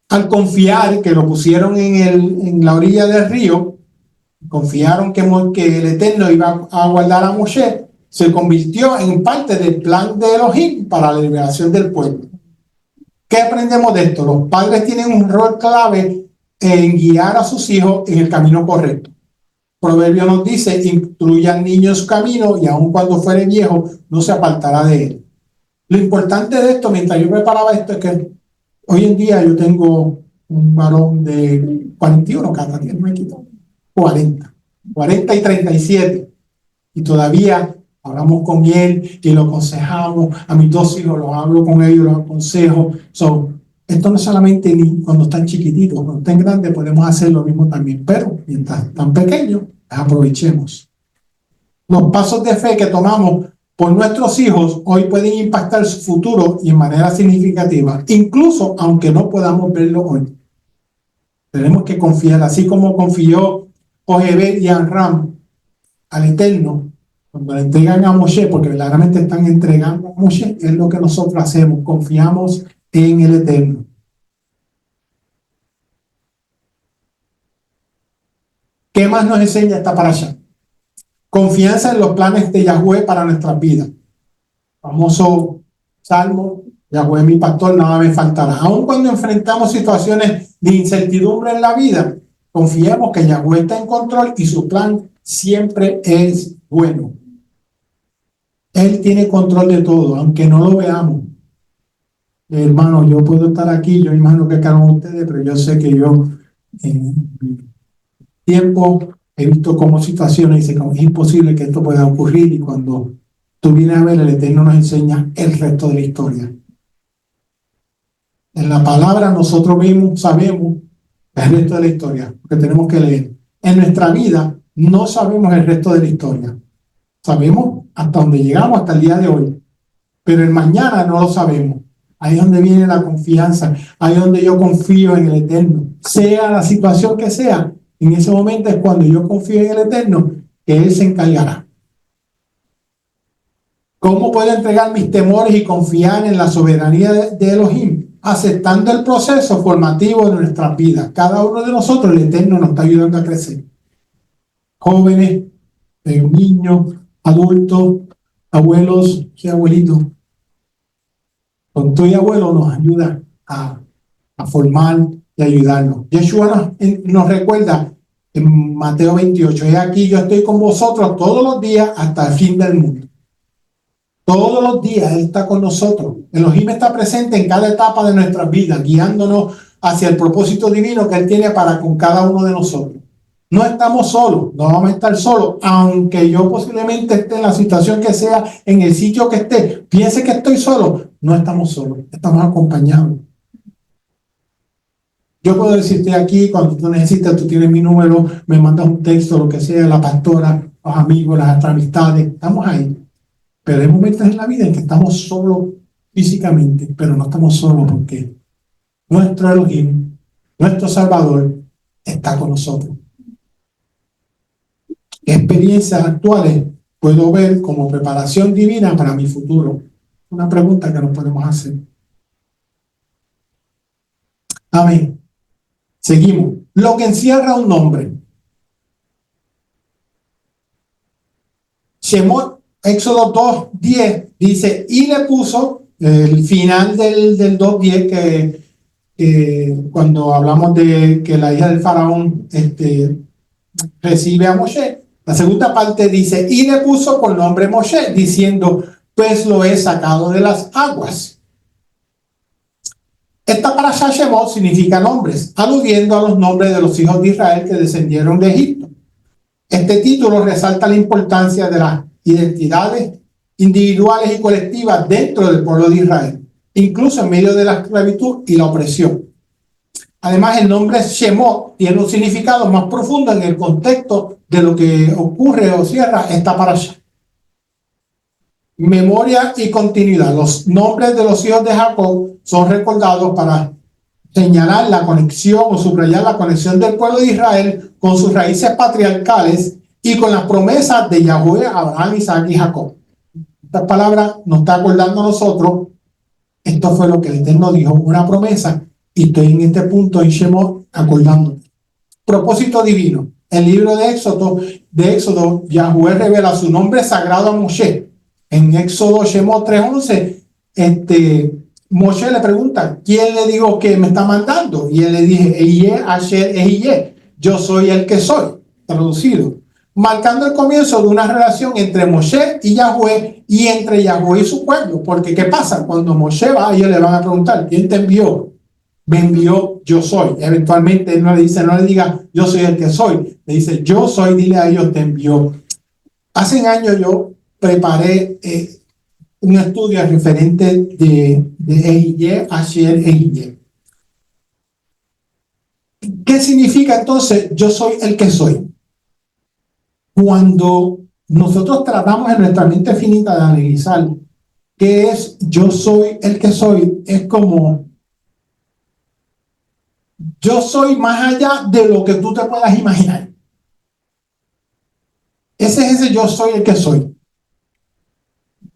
al confiar que lo pusieron en la orilla del río, confiaron que el Eterno iba a guardar a Moshe, se convirtió en parte del plan de Elohim para la liberación del pueblo. ¿Qué aprendemos de esto? Los padres tienen un rol clave en guiar a sus hijos en el camino correcto. Proverbio nos dice, instruye al niño en su camino y aun cuando fuere viejo, no se apartará de él. Lo importante de esto, mientras yo preparaba esto, es que hoy en día yo tengo un varón de 41, cada día me quito 40 y 37, y todavía hablamos con él y lo aconsejamos. A mis dos hijos los hablo con ellos, los aconsejo. Esto no es solamente ni cuando están chiquititos, cuando están grandes podemos hacer lo mismo también, pero mientras están pequeños, aprovechemos. Los pasos de fe que tomamos por nuestros hijos hoy pueden impactar su futuro y en manera significativa, incluso aunque no podamos verlo hoy. Tenemos que confiar, así como confió Jochebed y Amram al Eterno cuando le entregan a Moshe, porque verdaderamente están entregando a Moshe. Es lo que nosotros hacemos, confiamos en el Eterno. ¿Qué más nos enseña esta parasha? Confianza en los planes de Yahweh para nuestras vidas. Famoso salmo, Yahweh mi pastor, nada me faltará. Aun cuando enfrentamos situaciones de incertidumbre en la vida, confiemos que Yahweh está en control y su plan siempre es bueno. Él tiene control de todo, aunque no lo veamos. Hermano, yo puedo estar aquí, yo imagino que cada uno de ustedes, pero yo sé que yo en tiempo he visto como situaciones, dice, es imposible que esto pueda ocurrir, y cuando tú vienes a ver, el Eterno nos enseña el resto de la historia. En la palabra nosotros mismos sabemos el resto de la historia, porque tenemos que leer. En nuestra vida no sabemos el resto de la historia. Sabemos hasta donde llegamos, hasta el día de hoy. Pero el mañana no lo sabemos. Ahí es donde viene la confianza. Ahí es donde yo confío en el Eterno. Sea la situación que sea, en ese momento es cuando yo confío en el Eterno, que Él se encargará. ¿Cómo puedo entregar mis temores y confiar en la soberanía de Elohim? Aceptando el proceso formativo de nuestras vidas. Cada uno de nosotros, el Eterno nos está ayudando a crecer. Jóvenes, niños, adultos, abuelos y abuelitos. Con tu abuelo nos ayuda a formar y ayudarnos. Yeshua nos recuerda en Mateo 28, he aquí yo estoy con vosotros todos los días hasta el fin del mundo. Todos los días Él está con nosotros. Elohim está presente en cada etapa de nuestras vidas, guiándonos hacia el propósito divino que Él tiene para con cada uno de nosotros. No estamos solos, no vamos a estar solos, aunque yo posiblemente esté en la situación que sea, en el sitio que esté, piense que estoy solo, no estamos solos, estamos acompañados. Yo puedo decirte aquí, cuando tú necesitas, tú tienes mi número, me mandas un texto, lo que sea, la pastora, los amigos, las amistades, estamos ahí. Pero hay momentos en la vida en que estamos solos físicamente, pero no estamos solos porque nuestro Elohim, nuestro Salvador, está con nosotros. ¿Qué experiencias actuales puedo ver como preparación divina para mi futuro? Una pregunta que nos podemos hacer. Amén. Seguimos. Lo que encierra un nombre. Shemot, Éxodo 2:10 dice, y le puso el final del 2:10 que cuando hablamos de que la hija del faraón recibe a Moshe, la segunda parte dice, y le puso por nombre Moshe, diciendo, pues lo he sacado de las aguas. Esta parashá Shemot significa nombres, aludiendo a los nombres de los hijos de Israel que descendieron de Egipto. Este título resalta la importancia de las identidades individuales y colectivas dentro del pueblo de Israel, incluso en medio de la esclavitud y la opresión. Además, el nombre Shemot tiene un significado más profundo en el contexto de lo que ocurre o cierra esta parasha. Memoria y continuidad. Los nombres de los hijos de Jacob son recordados para señalar la conexión o subrayar la conexión del pueblo de Israel con sus raíces patriarcales y con las promesas de Yahweh, Abraham, Isaac y Jacob. Esta palabra nos está acordando a nosotros, esto fue lo que el Eterno dijo, una promesa, y estoy en este punto en Shemot acordando. Propósito divino. El libro de Éxodo, Yahweh revela su nombre sagrado a Moshe. En Éxodo Shemot 3:11, Moshe le pregunta, ¿quién le dijo que me está mandando? Y él le dice, Eyeh Asher Eyeh, yo soy el que soy, traducido, marcando el comienzo de una relación entre Moshe y Yahweh y entre Yahweh y su pueblo. Porque ¿qué pasa? Cuando Moshe va, ellos le van a preguntar, ¿quién te envió? Me envió, yo soy. Eventualmente él no le dice, no le diga, yo soy el que soy. Le dice, yo soy, dile a ellos, te envió. Hace años yo preparé un estudio referente de Eyeh Asher Eyeh. ¿Qué significa entonces yo soy el que soy? Cuando nosotros tratamos en nuestra mente finita de analizar qué es yo soy el que soy, es como yo soy más allá de lo que tú te puedas imaginar. Ese es ese yo soy el que soy.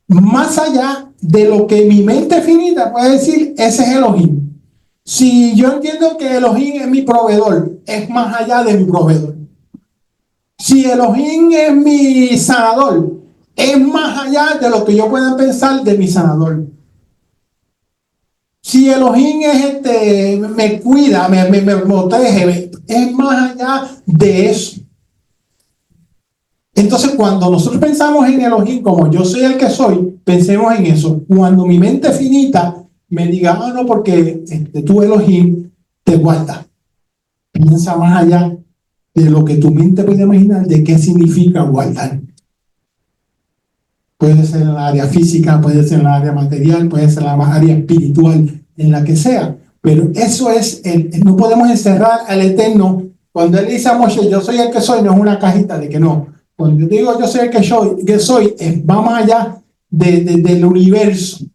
Más allá de lo que mi mente finita puede decir, ese es Elohim. Si yo entiendo que Elohim es mi proveedor, es más allá de mi proveedor. Si Elohim es mi sanador, es más allá de lo que yo pueda pensar de mi sanador. Si Elohim es me cuida, me protege, es más allá de eso. Entonces, cuando nosotros pensamos en Elohim como yo soy el que soy, pensemos en eso. Cuando mi mente finita me diga, no, porque tú Elohim te guarda. Piensa más allá de lo que tu mente puede imaginar de qué significa guardar. Puede ser en el área física, puede ser en el área material, puede ser en la área espiritual, en la que sea. Pero eso es, no podemos encerrar al Eterno. Cuando Él dice a Moshe, yo soy el que soy, no es una cajita de que no. Cuando yo digo yo soy el que soy, va más allá del universo.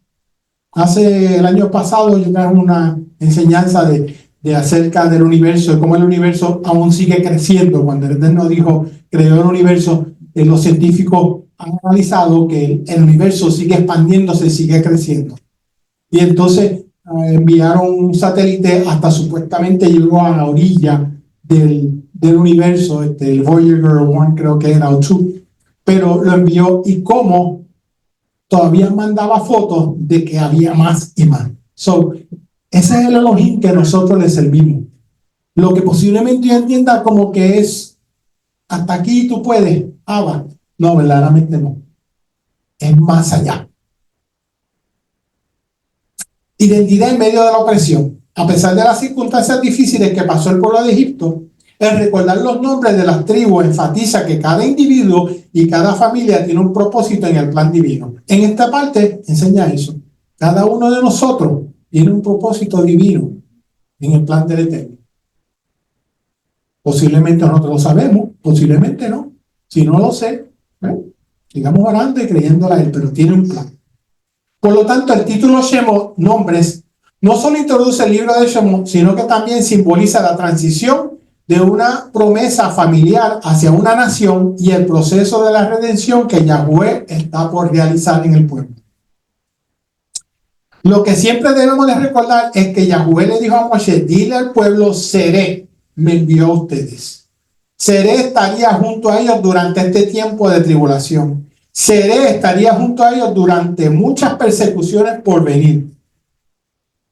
El año pasado yo traje una enseñanza de acerca del universo, de cómo el universo aún sigue creciendo. Cuando el Eterno dijo, creó el universo, los científicos han analizado que el universo sigue expandiéndose, sigue creciendo. Y entonces enviaron un satélite hasta supuestamente llegó a la orilla del universo, el Voyager 1 creo que era, o 2, pero lo envió y cómo todavía mandaba fotos de que había más y más. Ese es el Elohim que nosotros le servimos. Lo que posiblemente yo entienda como que es hasta aquí tú puedes, Abba. No, verdaderamente no. Es más allá. Identidad en medio de la opresión. A pesar de las circunstancias difíciles que pasó el pueblo de Egipto, el recordar los nombres de las tribus enfatiza que cada individuo y cada familia tiene un propósito en el plan divino. En esta parte enseña eso. Cada uno de nosotros tiene un propósito divino en el plan del Eterno. Posiblemente nosotros lo sabemos, posiblemente no. Si no lo sé, sigamos orando y creyéndole a Él, pero tiene un plan. Por lo tanto, el título Shemot, nombres, no solo introduce el libro de Shemot, sino que también simboliza la transición de una promesa familiar hacia una nación y el proceso de la redención que Yahweh está por realizar en el pueblo. Lo que siempre debemos de recordar es que Yahweh le dijo a Moshe, dile al pueblo, seré, me envió a ustedes. Seré estaría junto a ellos durante este tiempo de tribulación. Seré estaría junto a ellos durante muchas persecuciones por venir.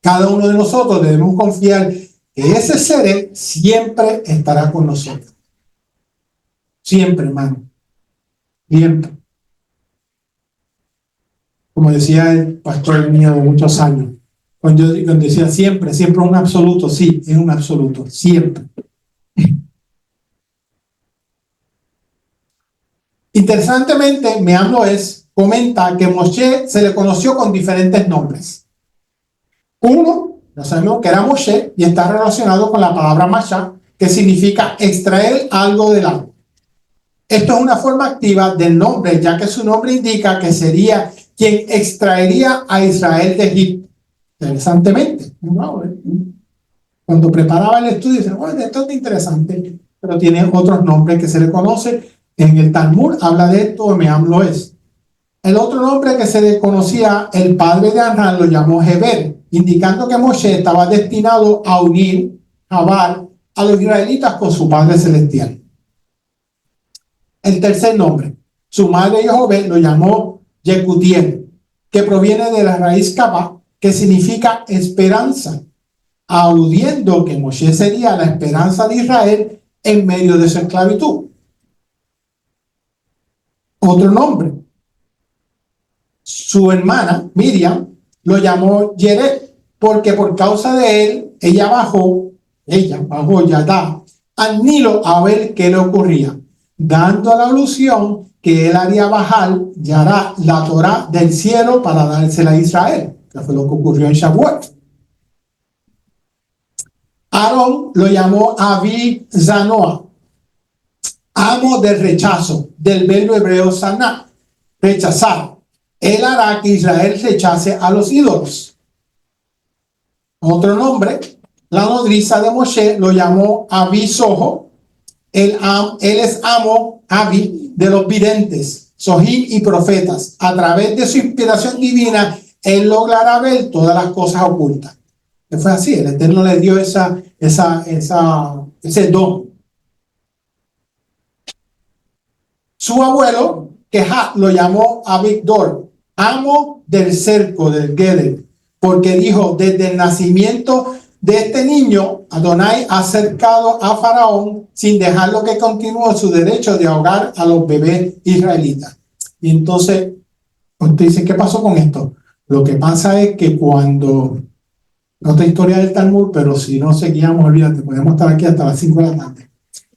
Cada uno de nosotros debemos confiar que ese seré siempre estará con nosotros. Siempre, hermano. Siempre. Como decía el pastor mío de muchos años, cuando decía siempre, siempre es un absoluto, sí, es un absoluto, siempre. Interesantemente, Meam Loes comenta que Moshe se le conoció con diferentes nombres. Uno, ya sabemos que era Moshe y está relacionado con la palabra Masha, que significa extraer algo del agua. Esto es una forma activa del nombre, ya que su nombre indica que sería quien extraería a Israel de Egipto. Interesantemente, cuando preparaba el estudio, dice, bueno, esto es interesante, pero tiene otros nombres que se le conoce. En el Talmud habla de esto, Meam Loes. El otro nombre que se le conocía, el padre de Anán, lo llamó Heber, indicando que Moshe estaba destinado a unir, Jabal, a los israelitas con su Padre Celestial. El tercer nombre, su madre Jehová lo llamó Yecutiel, que proviene de la raíz Kaba, que significa esperanza, aludiendo que Moshe sería la esperanza de Israel en medio de su esclavitud. Otro nombre, su hermana Miriam lo llamó Yered, porque por causa de él, ella bajó Yadá al Nilo a ver qué le ocurría, dando la alusión que él haría bajar Yará, la Torá del cielo para dársela a Israel, que fue lo que ocurrió en Shavuot. Aarón lo llamó Avi Zanoa, amo del rechazo, del verbo hebreo saná, rechazar. Él hará que Israel rechace a los ídolos. Otro nombre, la nodriza de Moshe lo llamó Avi Soho. Él es amo, Avi, de los videntes, Sohim y profetas. A través de su inspiración divina, él logrará ver todas las cosas ocultas. Que fue así, el Eterno le dio ese don. Su abuelo, Kehat, lo llamó Abigdor, amo del cerco del Gedel, porque dijo, desde el nacimiento de este niño, Adonai ha acercado a Faraón sin dejarlo que continúe su derecho de ahogar a los bebés israelitas. Y entonces, usted dice, ¿qué pasó con esto? Lo que pasa es que cuando, otra historia del Talmud, pero si no seguíamos, olvídate, podemos estar aquí hasta las 5 de la tarde.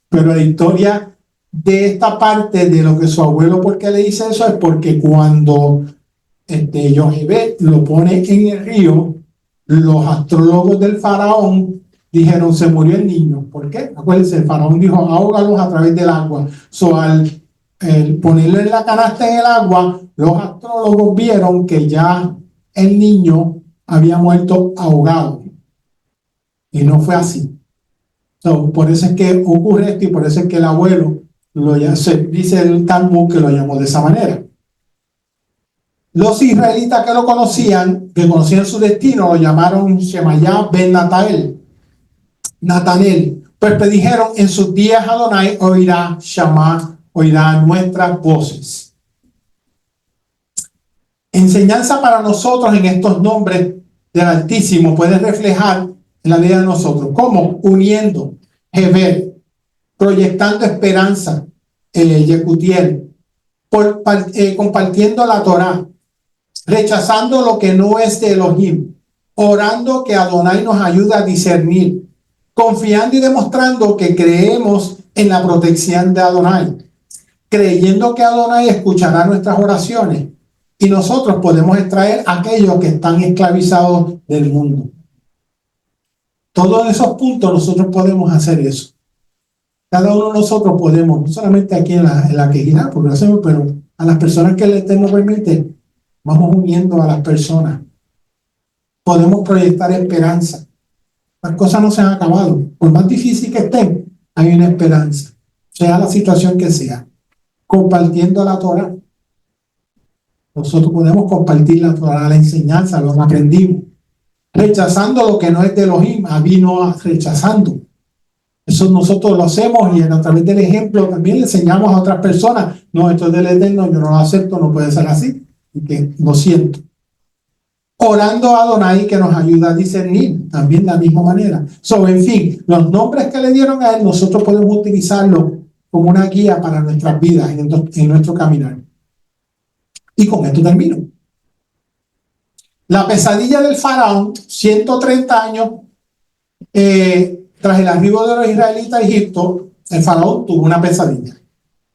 Pero la historia de esta parte de lo que su abuelo, ¿por qué le dice eso? Es porque cuando Yohebed lo pone en el río, los astrólogos del faraón dijeron, se murió el niño. ¿Por qué? Acuérdense, el faraón dijo, ahógalos a través del agua. Al ponerlo en la canasta en el agua, los astrólogos vieron que ya el niño había muerto ahogado. Y no fue así. Por eso es que ocurre esto y por eso es que el abuelo dice el Talmud que lo llamó de esa manera. Los israelitas que lo conocían, que conocían su destino, lo llamaron Shemayá ben Natanel, pues predijeron, en sus días Adonai oirá Shamá, oirá nuestras voces. Enseñanza para nosotros en estos nombres del Altísimo puede reflejar en la vida de nosotros, como uniendo, Heber, proyectando esperanza, Yecutiel, compartiendo la Torá, rechazando lo que no es de Elohim, orando que Adonai nos ayude a discernir, confiando y demostrando que creemos en la protección de Adonai, creyendo que Adonai escuchará nuestras oraciones y nosotros podemos extraer a aquellos que están esclavizados del mundo. Todos esos puntos nosotros podemos hacer eso. Cada uno de nosotros podemos, no solamente aquí en la Quejina, porque lo hacemos, pero a las personas que el Eterno permite, vamos uniendo a las personas. Podemos proyectar esperanza. Las cosas no se han acabado. Por más difícil que estén, hay una esperanza. Sea la situación que sea. Compartiendo la Torah. Nosotros podemos compartir la Torah, la enseñanza, lo que aprendimos. Rechazando lo que no es de Elohim, vino rechazando. Eso nosotros lo hacemos y a través del ejemplo también le enseñamos a otras personas. No, esto es del Eterno, yo no lo acepto, no puede ser así. Y que lo siento. Orando a Adonai que nos ayuda a discernir también de la misma manera. En fin, los nombres que le dieron a él, nosotros podemos utilizarlos como una guía para nuestras vidas en nuestro caminar. Y con esto termino. La pesadilla del faraón, 130 años tras el arribo de los israelitas a Egipto, el faraón tuvo una pesadilla.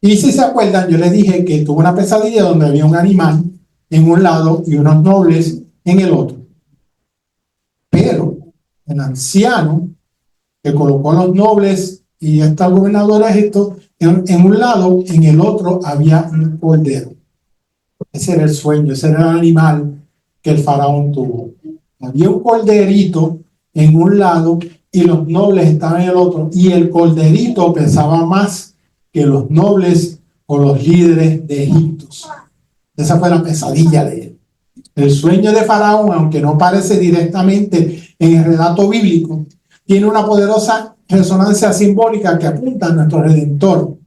Y si se acuerdan, yo les dije que tuvo una pesadilla donde había un animal en un lado y unos nobles en el otro. Pero el anciano que colocó a los nobles y hasta el gobernador de Egipto en un lado, en el otro había un cordero. Ese era el sueño, ese era el animal que el faraón tuvo. Había un corderito en un lado y los nobles estaban en el otro, y el corderito pesaba más que los nobles o los líderes de Egipto. Esa fue la pesadilla de él. El sueño de Faraón, aunque no aparece directamente en el relato bíblico, tiene una poderosa resonancia simbólica que apunta a nuestro Redentor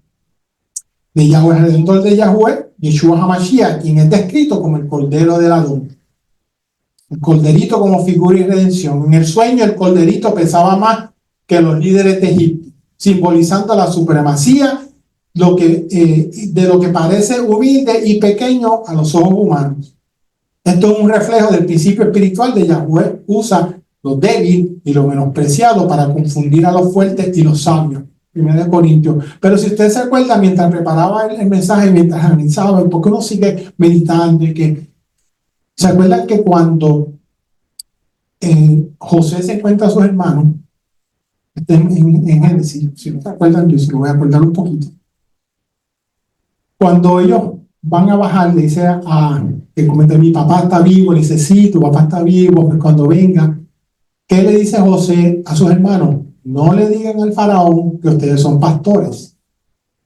de Yahweh, el Redentor de Yahweh, Yeshua HaMashiach, quien es descrito como el Cordero del Adón. El corderito como figura y redención. En el sueño el corderito pesaba más que los líderes de Egipto, simbolizando la supremacía de lo que parece humilde y pequeño a los ojos humanos. Esto es un reflejo del principio espiritual de Yahweh. Usa lo débil y lo menospreciado para confundir a los fuertes y los sabios. 1 Corintios. Pero si usted se acuerda, mientras preparaba el mensaje, mientras analizaba, porque uno sigue meditando y que ¿se acuerdan que cuando José se encuentra a sus hermanos, en Génesis, si no se acuerdan, yo se lo voy a acordar un poquito. Cuando ellos van a bajar, le dice que comenta, mi papá está vivo, le dice, sí, tu papá está vivo, pues cuando venga, ¿qué le dice José a sus hermanos? No le digan al faraón que ustedes son pastores,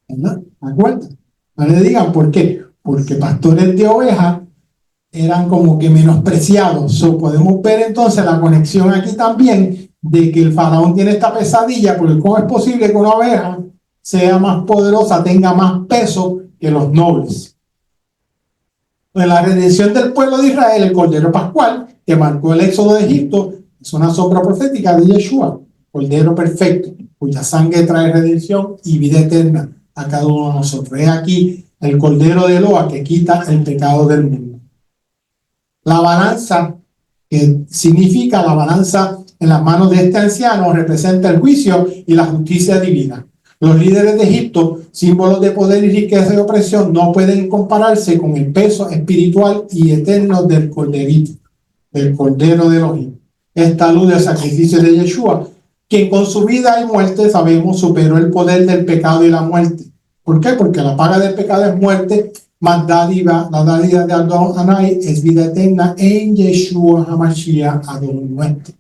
¿verdad? ¿Me acuerdan? No le digan, ¿por qué? Porque pastores de ovejas eran como que menospreciados. Podemos ver entonces la conexión aquí también de que el faraón tiene esta pesadilla, porque ¿cómo es posible que una oveja sea más poderosa, tenga más peso que los nobles? En la redención del pueblo de Israel, el Cordero Pascual, que marcó el éxodo de Egipto, es una sombra profética de Yeshua, Cordero perfecto, cuya sangre trae redención y vida eterna a cada uno de nosotros. Es aquí el Cordero de Eloa que quita el pecado del mundo. La balanza, que significa la balanza en las manos de este anciano, representa el juicio y la justicia divina. Los líderes de Egipto, símbolos de poder y riqueza y opresión, no pueden compararse con el peso espiritual y eterno del corderito, del Cordero de Elohim. Esta luz del sacrificio de Yeshua, quien con su vida y muerte, sabemos, superó el poder del pecado y la muerte. ¿Por qué? Porque la paga del pecado es muerte, más dádiva, la dádiva de Adonai es vida eterna en Yeshua HaMashiach, Adonai nuestro.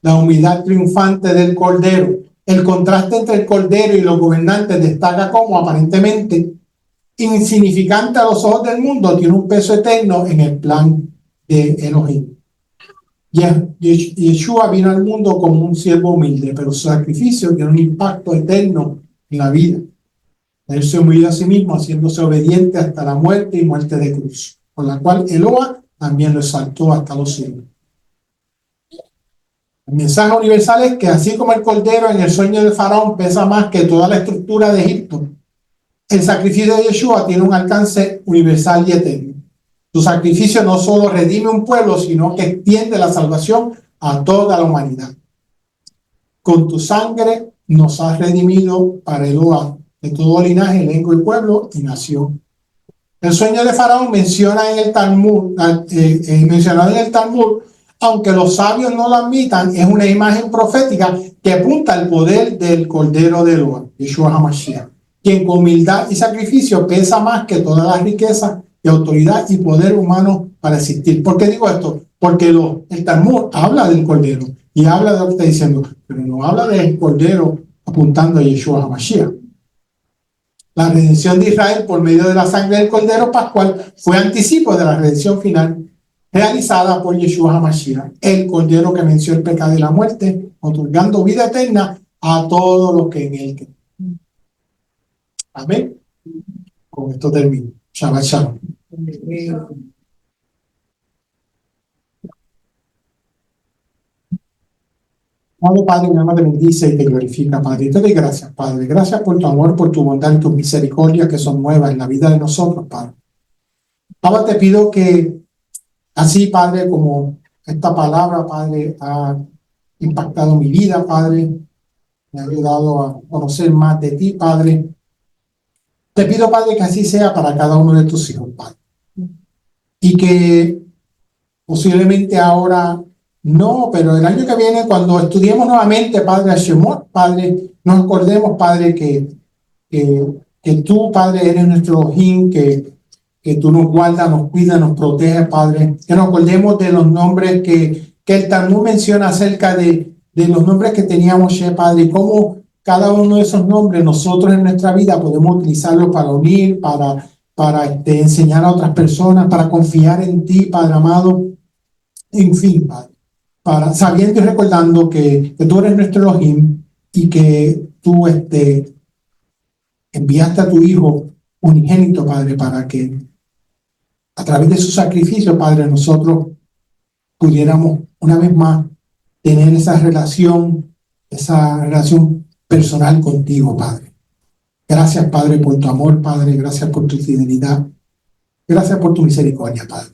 La humildad triunfante del Cordero. El contraste entre el Cordero y los gobernantes destaca como, aparentemente insignificante a los ojos del mundo, tiene un peso eterno en el plan de Elohim. Yeshua vino al mundo como un siervo humilde, pero su sacrificio tiene un impacto eterno en la vida. Él se humilló a sí mismo, haciéndose obediente hasta la muerte y muerte de cruz, por la cual Eloa también lo exaltó hasta los cielos. El mensaje universal es que así como el cordero en el sueño del faraón pesa más que toda la estructura de Egipto, el sacrificio de Yeshua tiene un alcance universal y eterno. Su sacrificio no solo redime un pueblo, sino que extiende la salvación a toda la humanidad. Con tu sangre nos has redimido para Eloa, de todo linaje, lengua y pueblo y nación. El sueño de Faraón mencionado en el Talmud, aunque los sabios no lo admitan, es una imagen profética que apunta al poder del Cordero de Elohim, Yeshua HaMashiach, quien con humildad y sacrificio pesa más que todas las riquezas y autoridad y poder humano para existir. ¿Por qué digo esto? Porque el Talmud habla del Cordero y habla de lo que está diciendo, pero no habla del Cordero apuntando a Yeshua HaMashiach. La redención de Israel por medio de la sangre del Cordero Pascual fue anticipo de la redención final realizada por Yeshua HaMashiach, el Cordero que venció el pecado y la muerte, otorgando vida eterna a todos los que en él creen. Amén. Con esto termino. Shabbat shalom. Padre, mi alma te bendice y te glorifica, Padre. Y te doy gracias, Padre. Gracias por tu amor, por tu bondad y tus misericordias que son nuevas en la vida de nosotros, Padre. Ahora te pido que así, Padre, como esta palabra, Padre, ha impactado mi vida, Padre, me ha ayudado a conocer más de ti, Padre. Te pido, Padre, que así sea para cada uno de tus hijos, Padre. Y que posiblemente ahora no, pero el año que viene, cuando estudiemos nuevamente, Padre, a Shemot, Padre, nos acordemos, Padre, que tú, Padre, eres nuestro Elohim, que tú nos guardas, nos cuidas, nos proteges, Padre. Que nos acordemos de los nombres que el Talmud menciona acerca de los nombres que teníamos, Padre, y cómo cada uno de esos nombres nosotros en nuestra vida podemos utilizarlos para unir, para enseñar a otras personas, para confiar en ti, Padre amado. En fin, Padre, sabiendo y recordando que tú eres nuestro Elohim y que tú enviaste a tu Hijo unigénito, Padre, para que a través de su sacrificio, Padre, nosotros pudiéramos una vez más tener esa relación personal contigo, Padre. Gracias, Padre, por tu amor, Padre. Gracias por tu fidelidad. Gracias por tu misericordia, Padre.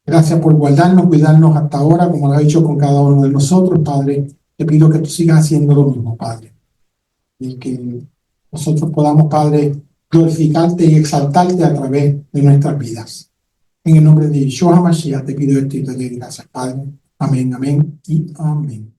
Gracias por guardarnos, cuidarnos hasta ahora, como lo has hecho con cada uno de nosotros, Padre. Te pido que tú sigas haciendo lo mismo, Padre. Y que nosotros podamos, Padre, glorificarte y exaltarte a través de nuestras vidas. En el nombre de Yeshua HaMashiach te pido esto y te doy gracias, Padre. Amén, amén y amén.